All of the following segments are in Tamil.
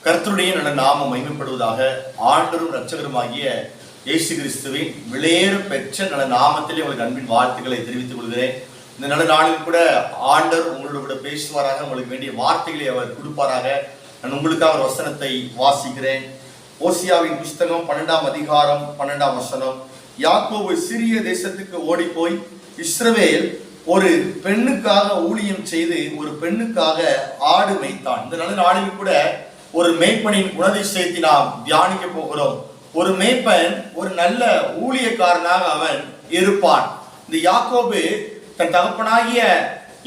கர்த்தருடைய நல்ல நாமம் மகிமைப்படுவதாக. ஆண்டவரும் இரட்சகருமாகிய இயேசு கிறிஸ்துவின் விலையேற பெற்ற நல்ல நாமத்திலே உங்களுக்கு அன்பின் வாழ்த்துக்களை தெரிவித்துக் கொள்கிறேன். இந்த நல்ல நாளில் கூட ஆண்டவர் உங்களோட கூட பேசுவாராக, உங்களுக்கு வேண்டிய வார்த்தைகளை அவர் கொடுப்பாராக. நான் உங்களுக்காக ஒரு வசனத்தை வாசிக்கிறேன். ஓசியாவின் புஸ்தகம் 12ஆம் அதிகாரம் 12ஆம் வசனம். யாக்கோபு சிறிய தேசத்துக்கு ஓடி போய் இஸ்ரவேல் ஒரு பெண்ணுக்காக ஊழியம் செய்து ஒரு பெண்ணுக்காக ஆடு மேய்த்தான். இந்த நல்ல நாளில் கூட ஒரு மேய்ப்பனின் குணதிசயத்தை நாம் தியானிக்க போகிறோம். ஒரு மேய்ப்பன் ஒரு நல்ல ஊழியக்காரனாக அவன் இருப்பான். இந்த யாக்கோபு தன் தகப்பனாகிய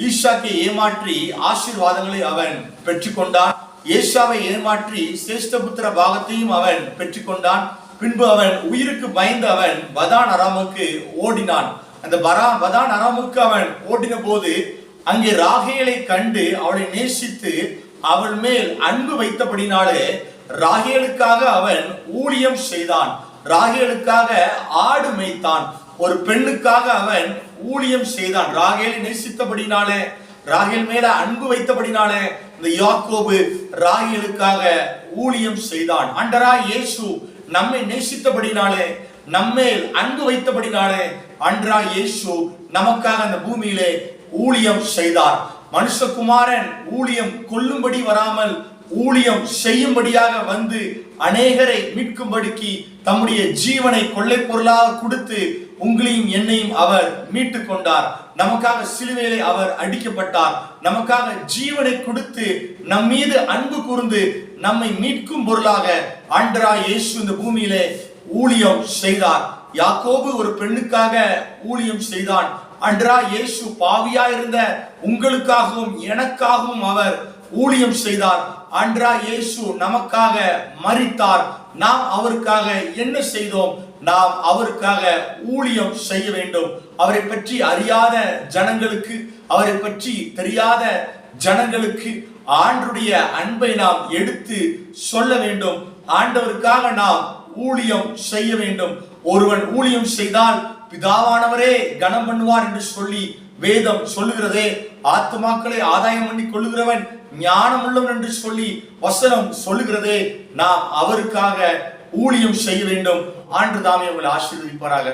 ஈசாக்கை ஏமாற்றி ஆசீர்வாதங்களை அவன் பெற்றுக்கொண்டான். ஏசாவை ஏமாற்றி சேஷ்டபுத்திர பாகத்தையும் அவன் பெற்றுக்கொண்டான். பின்பு அவன் உயிருக்கு பயந்து அவன் பதான் அராமுக்கு ஓடினான். அந்த பதான் அராமுக்கு அவன் ஓடின போது அங்கே ராகேலை கண்டு அவளை நேசித்து அவள் மேல் அன்பு வைத்தபடினாலே ராகேலுக்காக அவன் ஊழியம் செய்தான். ராகேலுக்காக ஆடு மேய்த்தான். ஒரு பெண்ணுக்காக அவன் ஊழியம் செய்தான். ராகேலை நேசித்தபடினாலே, ராகேல் மேல அன்பு வைத்தபடினாலே இந்த யாக்கோபு ராகேலுக்காக ஊழியம் செய்தான். ஆண்டவராய் இயேசு நம்மை நேசித்தபடினாலே, நம்மேல் அன்பு வைத்தபடினாலே ஆண்டவராய் இயேசு நமக்காக அந்த பூமியிலே ஊழியம் செய்தார். மனுஷகுமாரன் ஊழியம் கொல்லும்படி வராமல் ஊழியம் செய்யும்படியாக வந்து அநேகரை மீட்கும்படிக்கு தம்முடைய ஜீவனை கொள்ளை பொருளாக கொடுத்து உங்களையும் என்னையும் அவர் மீட்டு கொண்டார். நமக்காக சிலுவையிலே அவர் அடிக்கப்பட்டார். நமக்காக ஜீவனை கொடுத்து நம் மீது அன்பு கூர்ந்து நம்மை மீட்கும் பொருளாக ஆண்டவராய் இயேசு இந்த பூமியிலே ஊழியம் செய்தார். யாக்கோபு ஒரு பெண்ணுக்காக ஊழியம் செய்தான். ஆண்டவராய் இயேசு பாவியா இருந்த உங்களுக்காகவும் எனக்காகவும் அவர் ஊழியம் செய்தார். ஆண்டவராய் இயேசு நமக்காக மரித்தார். நாம் அவருக்காக என்ன செய்தோம்? நாம் அவருக்காக ஊழியம் செய்ய வேண்டும். அவரை பற்றி அறியாத ஜனங்களுக்கு, அவரை பற்றி தெரியாத ஜனங்களுக்கு ஆண்டவருடைய அன்பை நாம் எடுத்து சொல்ல வேண்டும். ஆண்டவருக்காக நாம் ஊழியம் செய்ய வேண்டும். ஒருவன் ஊழியம் செய்தால் பிதாவானவரே கனம் பண்ணுவார் என்று சொல்லி வேதம் சொல்லுகிறதே. ஆத்துமாக்களை ஆதாயம் பண்ணி கொள்ளுகிறவன் ஞானம் உள்ளவன் என்று சொல்லி வசனம் சொல்லுகிறதே. நாம் அவருக்காக ஊழியம் செய்ய வேண்டும். ஆண்டு தாமே உங்களை ஆசீர்வதிப்பாராக.